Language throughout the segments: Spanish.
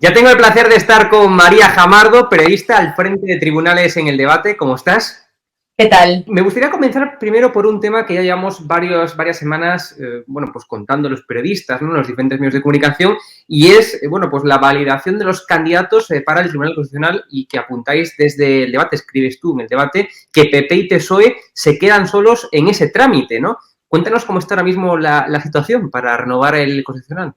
Ya tengo el placer de estar con María Jamardo, periodista al frente de Tribunales en el Debate. ¿Cómo estás? ¿Qué tal? Me gustaría comenzar primero por un tema que ya llevamos varias semanas, pues contando los periodistas, ¿no?, en los diferentes medios de comunicación, y es, pues la validación de los candidatos para el Tribunal Constitucional, y que apuntáis desde el Debate, escribes tú en el Debate, que PP y PSOE se quedan solos en ese trámite, ¿no? Cuéntanos cómo está ahora mismo la situación para renovar el Constitucional.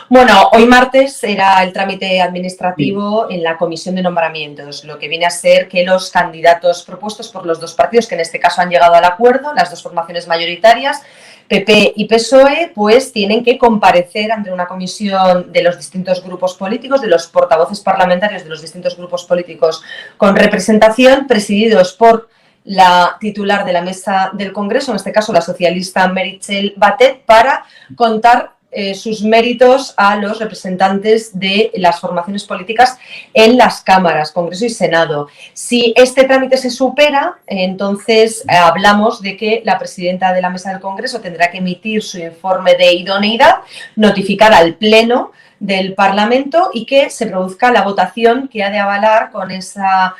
Bueno, hoy martes era el trámite administrativo en la comisión de nombramientos, lo que viene a ser que los candidatos propuestos por los dos partidos, que en este caso han llegado al acuerdo, las dos formaciones mayoritarias, PP y PSOE, pues tienen que comparecer ante una comisión de los distintos grupos políticos, de los portavoces parlamentarios de los distintos grupos políticos con representación, presididos por la titular de la mesa del Congreso, en este caso la socialista Meritxell Batet, para contar sus méritos a los representantes de las formaciones políticas en las cámaras, Congreso y Senado. Si este trámite se supera, entonces hablamos de que la presidenta de la mesa del Congreso tendrá que emitir su informe de idoneidad, notificar al Pleno del Parlamento y que se produzca la votación que ha de avalar con esa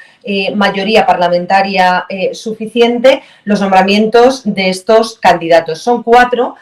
mayoría parlamentaria suficiente los nombramientos de estos candidatos. Son 4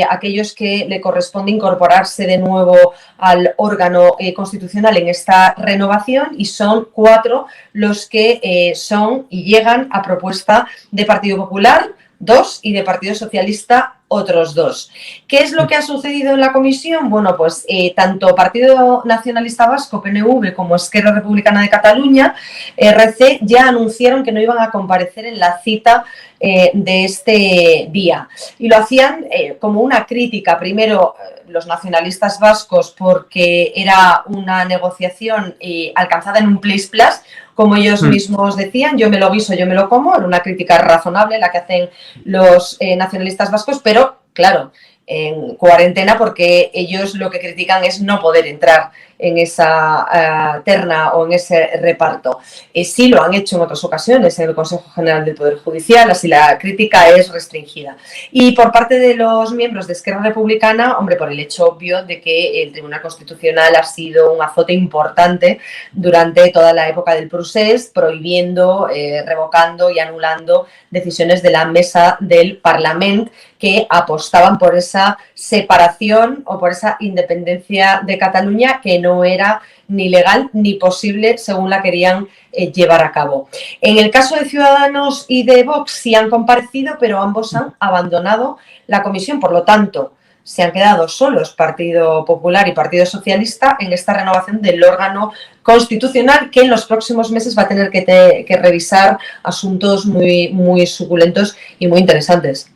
aquellos que le corresponde incorporarse de nuevo al órgano constitucional en esta renovación, y son 4 los que son y llegan a propuesta de Partido Popular, 2, y de Partido Socialista, otros 2. ¿Qué es lo que ha sucedido en la comisión? Bueno, pues tanto Partido Nacionalista Vasco, PNV, como Esquerra Republicana de Cataluña, RC, ya anunciaron que no iban a comparecer en la cita de este día. Y lo hacían como una crítica, primero los nacionalistas vascos, porque era una negociación alcanzada en un plis-plas, como ellos mismos decían, yo me lo guiso, yo me lo como, era una crítica razonable la que hacen los nacionalistas vascos, pero claro, en cuarentena, porque ellos lo que critican es no poder entrar en esa terna o en ese reparto. Sí lo han hecho en otras ocasiones en el Consejo General del Poder Judicial, así la crítica es restringida. Y por parte de los miembros de Esquerra Republicana, hombre, por el hecho obvio de que el Tribunal Constitucional ha sido un azote importante durante toda la época del procés, prohibiendo, revocando y anulando decisiones de la mesa del Parlamento que apostaban por esa separación o por esa independencia de Cataluña, que no era ni legal ni posible según la querían llevar a cabo. En el caso de Ciudadanos y de Vox sí han comparecido, pero ambos han abandonado la comisión. Por lo tanto, se han quedado solos Partido Popular y Partido Socialista en esta renovación del órgano constitucional, que en los próximos meses va a tener que revisar asuntos muy suculentos y muy interesantes.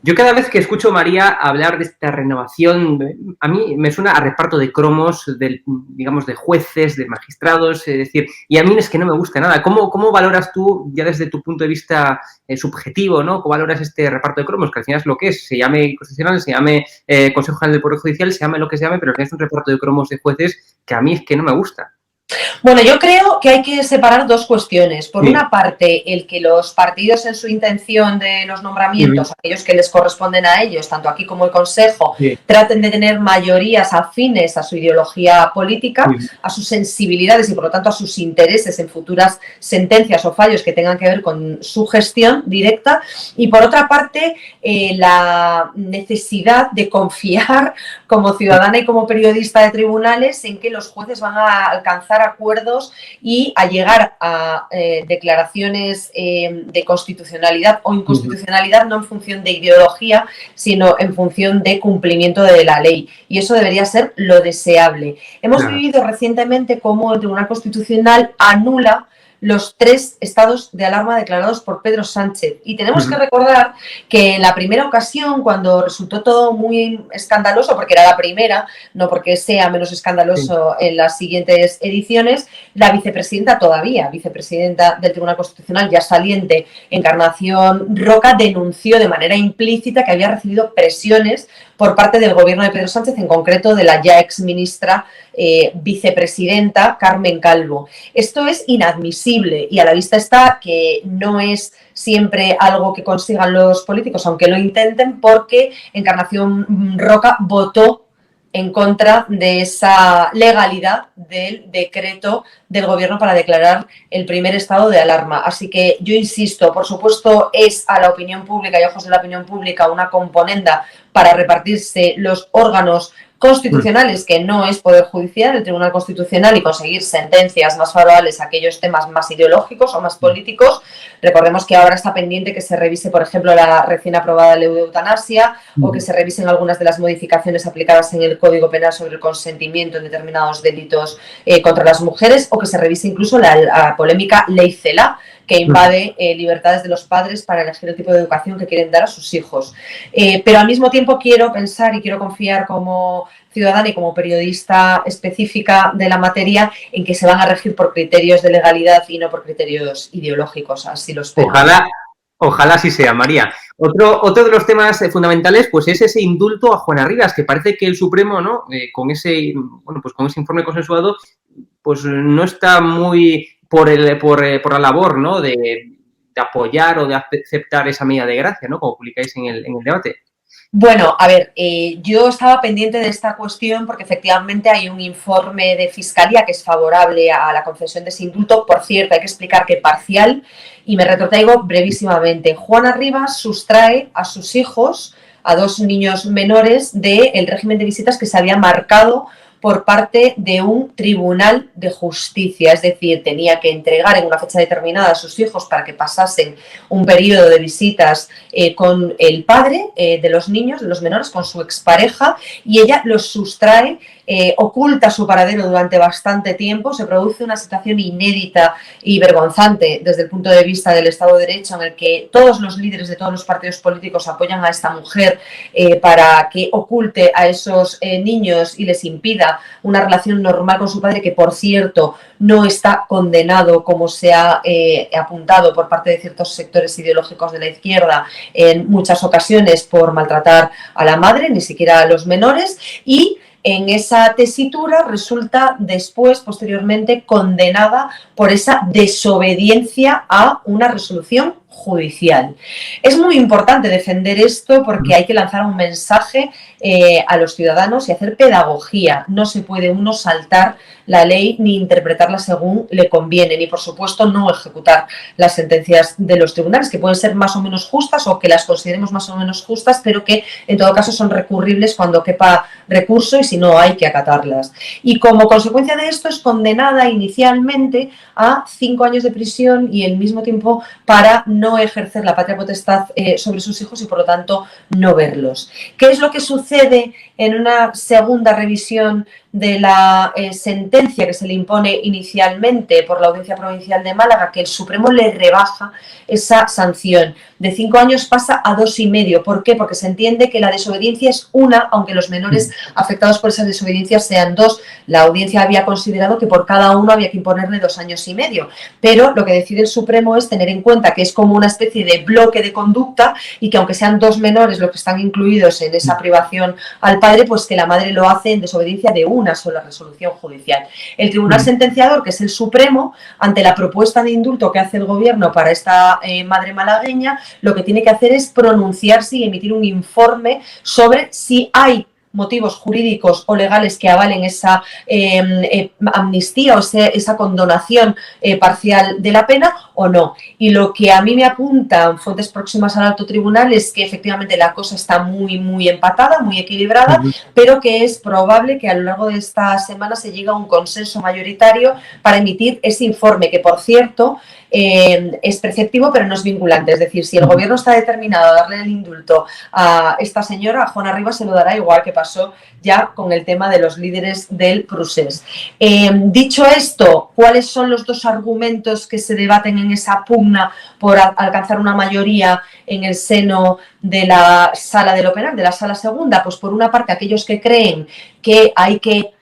Yo cada vez que escucho a María hablar de esta renovación, a mí me suena a reparto de cromos, digamos, de jueces, de magistrados, es decir, y a mí es que no me gusta nada. ¿Cómo valoras tú, ya desde tu punto de vista subjetivo, ¿no? ¿Cómo valoras este reparto de cromos? Que al final es lo que es, se llame constitucional, se llame Consejo General del Poder Judicial, se llame lo que se llame, pero al final es un reparto de cromos de jueces que a mí es que no me gusta. Bueno, yo creo que hay que separar dos cuestiones. Por una parte, el que los partidos en su intención de los nombramientos, aquellos que les corresponden a ellos, tanto aquí como el Consejo, traten de tener mayorías afines a su ideología política, a sus sensibilidades y, por lo tanto, a sus intereses en futuras sentencias o fallos que tengan que ver con su gestión directa. Y, por otra parte, la necesidad de confiar como ciudadana y como periodista de tribunales en que los jueces van a alcanzar acuerdos y a llegar a declaraciones de constitucionalidad o inconstitucionalidad, no en función de ideología, sino en función de cumplimiento de la ley. Y eso debería ser lo deseable. Hemos vivido recientemente cómo el Tribunal Constitucional anula los 3 estados de alarma declarados por Pedro Sánchez. Y tenemos que recordar que en la primera ocasión, cuando resultó todo muy escandaloso, porque era la primera, no porque sea menos escandaloso en las siguientes ediciones, la vicepresidenta del Tribunal Constitucional, ya saliente, Encarnación Roca, denunció de manera implícita que había recibido presiones por parte del gobierno de Pedro Sánchez, en concreto de la ya exministra vicepresidenta Carmen Calvo. Esto es inadmisible y a la vista está que no es siempre algo que consigan los políticos, aunque lo intenten, porque Encarnación Roca votó en contra de esa legalidad del decreto del gobierno para declarar el primer estado de alarma. Así que yo insisto, por supuesto es a la opinión pública y a ojos de la opinión pública una componenda para repartirse los órganos constitucionales, que no es Poder Judicial, el Tribunal Constitucional, y conseguir sentencias más favorables a aquellos temas más ideológicos o más políticos. Recordemos que ahora está pendiente que se revise, por ejemplo, la recién aprobada ley de eutanasia o que se revisen algunas de las modificaciones aplicadas en el Código Penal sobre el consentimiento en determinados delitos contra las mujeres, o que se revise incluso la polémica ley CELA, que invade libertades de los padres para elegir el tipo de educación que quieren dar a sus hijos. Pero al mismo tiempo quiero pensar y quiero confiar como ciudadana y como periodista específica de la materia en que se van a regir por criterios de legalidad y no por criterios ideológicos, así lo espero. Ojalá así sea, María. Otro de los temas fundamentales, pues es ese indulto a Juana Rivas, que parece que el Supremo, ¿no? Con ese informe consensuado, pues no está muy por la labor, ¿no? De apoyar o de aceptar esa medida de gracia, ¿no? Como publicáis en el debate. Bueno, a ver, yo estaba pendiente de esta cuestión porque efectivamente hay un informe de Fiscalía que es favorable a la concesión de ese indulto. Por cierto, hay que explicar que parcial, y me retrotraigo brevísimamente. Juana Rivas sustrae a sus hijos, a 2 niños menores, del régimen de visitas que se había marcado por parte de un tribunal de justicia, es decir, tenía que entregar en una fecha determinada a sus hijos para que pasasen un periodo de visitas con el padre de los niños, de los menores, con su expareja, y ella los sustrae, oculta su paradero durante bastante tiempo. Se produce una situación inédita y vergonzante desde el punto de vista del Estado de Derecho, en el que todos los líderes de todos los partidos políticos apoyan a esta mujer para que oculte a esos niños y les impida una relación normal con su padre, que por cierto no está condenado, como se ha apuntado por parte de ciertos sectores ideológicos de la izquierda en muchas ocasiones, por maltratar a la madre, ni siquiera a los menores. Y en esa tesitura resulta después, posteriormente, condenada por esa desobediencia a una resolución judicial. Es muy importante defender esto porque hay que lanzar un mensaje a los ciudadanos y hacer pedagogía. No se puede uno saltar la ley ni interpretarla según le conviene, ni por supuesto no ejecutar las sentencias de los tribunales, que pueden ser más o menos justas o que las consideremos más o menos justas, pero que en todo caso son recurribles cuando quepa recurso, y si no hay que acatarlas. Y como consecuencia de esto es condenada inicialmente a 5 años de prisión y el mismo tiempo para no ejercer la patria potestad sobre sus hijos y por lo tanto no verlos. ¿Qué es lo que sucede en una segunda revisión de la sentencia que se le impone inicialmente por la Audiencia Provincial de Málaga? Que el Supremo le rebaja esa sanción. De 5 años pasa a 2,5. ¿Por qué? Porque se entiende que la desobediencia es una, aunque los menores afectados por esas desobediencias sean 2. La Audiencia había considerado que por cada uno había que imponerle 2,5 años. Pero lo que decide el Supremo es tener en cuenta que es como una especie de bloque de conducta, y que aunque sean 2 menores los que están incluidos en esa privación al padre, pues que la madre lo hace en desobediencia de una sola resolución judicial. El tribunal sentenciador, que es el Supremo, ante la propuesta de indulto que hace el gobierno para esta madre malagueña, lo que tiene que hacer es pronunciarse y emitir un informe sobre si hay motivos jurídicos o legales que avalen esa amnistía o esa condonación parcial de la pena o no. Y lo que a mí me apuntan fuentes próximas al alto tribunal es que efectivamente la cosa está muy empatada, muy equilibrada, pero que es probable que a lo largo de esta semana se llegue a un consenso mayoritario para emitir ese informe, que por cierto es preceptivo pero no es vinculante. Es decir, si el gobierno está determinado a darle el indulto a esta señora, a Juana Rivas, se lo dará, igual que pasó ya con el tema de los líderes del Procés. Dicho esto, ¿cuáles son los 2 argumentos que se debaten en esa pugna por alcanzar una mayoría en el seno de la Sala de lo Penal, de la Sala Segunda? Pues por una parte aquellos que creen que hay que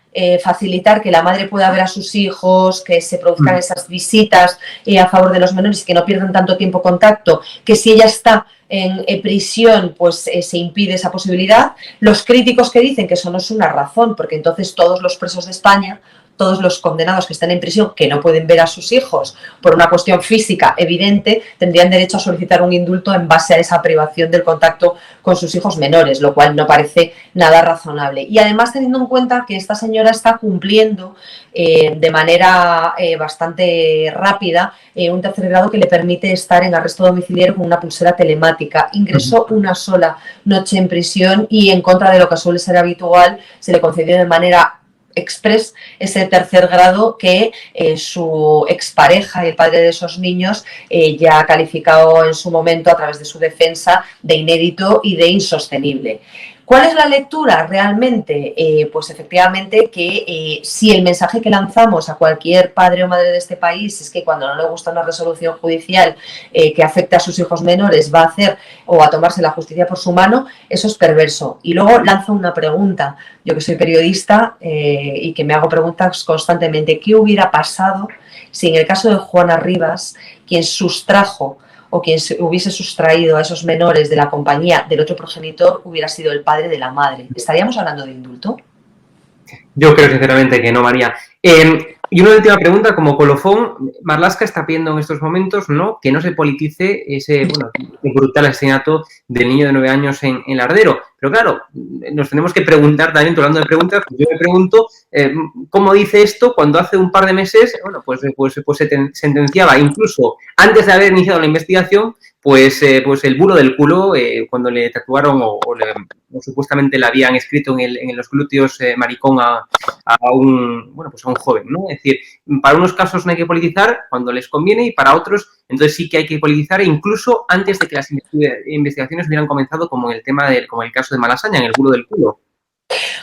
facilitar que la madre pueda ver a sus hijos, que se produzcan esas visitas a favor de los menores y que no pierdan tanto tiempo contacto, que si ella está en prisión pues se impide esa posibilidad. Los críticos que dicen que eso no es una razón, porque entonces todos los presos de España todos los condenados que estén en prisión, que no pueden ver a sus hijos por una cuestión física evidente, tendrían derecho a solicitar un indulto en base a esa privación del contacto con sus hijos menores, lo cual no parece nada razonable. Y además, teniendo en cuenta que esta señora está cumpliendo de manera bastante rápida un tercer grado que le permite estar en arresto domiciliario con una pulsera telemática. Ingresó una sola noche en prisión y, en contra de lo que suele ser habitual, se le concedió de manera express ese tercer grado que su expareja y el padre de esos niños ya ha calificado en su momento, a través de su defensa, de inédito y de insostenible. ¿Cuál es la lectura realmente? Pues efectivamente que si el mensaje que lanzamos a cualquier padre o madre de este país es que cuando no le gusta una resolución judicial que afecte a sus hijos menores va a hacer o a tomarse la justicia por su mano, eso es perverso. Y luego lanzo una pregunta. Yo, que soy periodista y que me hago preguntas constantemente, ¿qué hubiera pasado si en el caso de Juana Rivas, quien sustrajo o quien se hubiese sustraído a esos menores de la compañía del otro progenitor hubiera sido el padre de la madre? ¿Estaríamos hablando de indulto? Yo creo sinceramente que no, María. Y una última pregunta, como colofón, Marlaska está pidiendo en estos momentos, ¿no?, que no se politice ese brutal asesinato del niño de 9 años en Lardero. Pero claro, nos tenemos que preguntar también, hablando de preguntas, pues yo me pregunto cómo dice esto cuando hace un par de meses, pues se sentenciaba, incluso antes de haber iniciado la investigación, pues el bulo del culo, cuando le tatuaron o supuestamente le habían escrito en los glúteos maricón a un joven, ¿no? Es decir, para unos casos no hay que politizar cuando les conviene y para otros, entonces sí que hay que politizar, incluso antes de que las investigaciones hubieran comenzado, como en el caso de Malasaña, en el bulo del culo.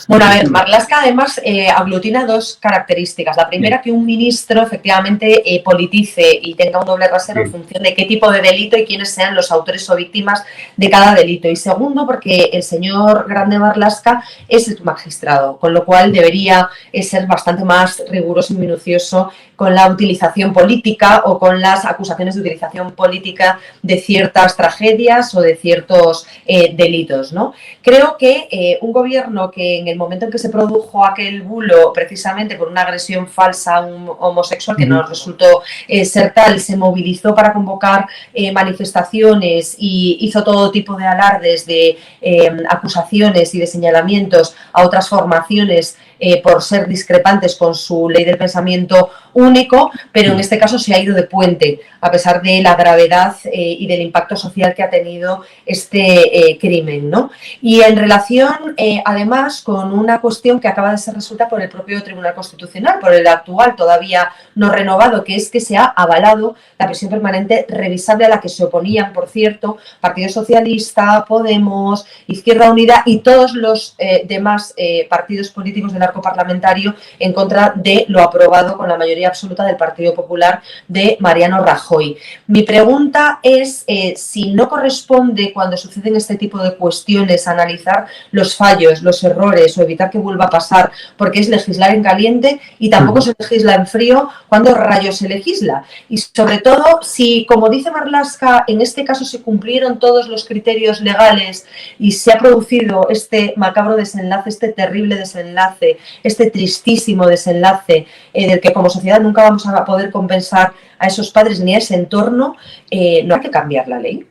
Bueno, a ver, Marlaska además aglutina dos características. La primera, que un ministro efectivamente politice y tenga un doble rasero en función de qué tipo de delito y quiénes sean los autores o víctimas de cada delito. Y segundo, porque el señor Grande Marlaska es magistrado, con lo cual debería ser bastante más riguroso y minucioso con la utilización política o con las acusaciones de utilización política de ciertas tragedias o de ciertos delitos, ¿no? Creo que un gobierno que en el momento en que se produjo aquel bulo, precisamente por una agresión falsa a un homosexual que no resultó ser tal, se movilizó para convocar manifestaciones y hizo todo tipo de alardes de acusaciones y de señalamientos a otras formaciones por ser discrepantes con su ley del pensamiento único, pero en este caso se ha ido de puente, a pesar de la gravedad y del impacto social que ha tenido este crimen, ¿no? Y en relación, además, con una cuestión que acaba de ser resuelta por el propio Tribunal Constitucional, por el actual todavía no renovado, que es que se ha avalado la prisión permanente revisable, a la que se oponían, por cierto, Partido Socialista, Podemos, Izquierda Unida y todos los demás partidos políticos del arco parlamentario, en contra de lo aprobado con la mayoría absoluta del Partido Popular de Mariano Rajoy. Mi pregunta es si no corresponde, cuando suceden este tipo de cuestiones, analizar los fallos, los errores o evitar que vuelva a pasar, porque es legislar en caliente y tampoco se legisla en frío cuando rayos se legisla. Y sobre todo, si, como dice Marlaska, en este caso se cumplieron todos los criterios legales y se ha producido este macabro desenlace, este terrible desenlace, este tristísimo desenlace del que como sociedad nunca vamos a poder compensar a esos padres ni a ese entorno, ¿no hay que cambiar la ley?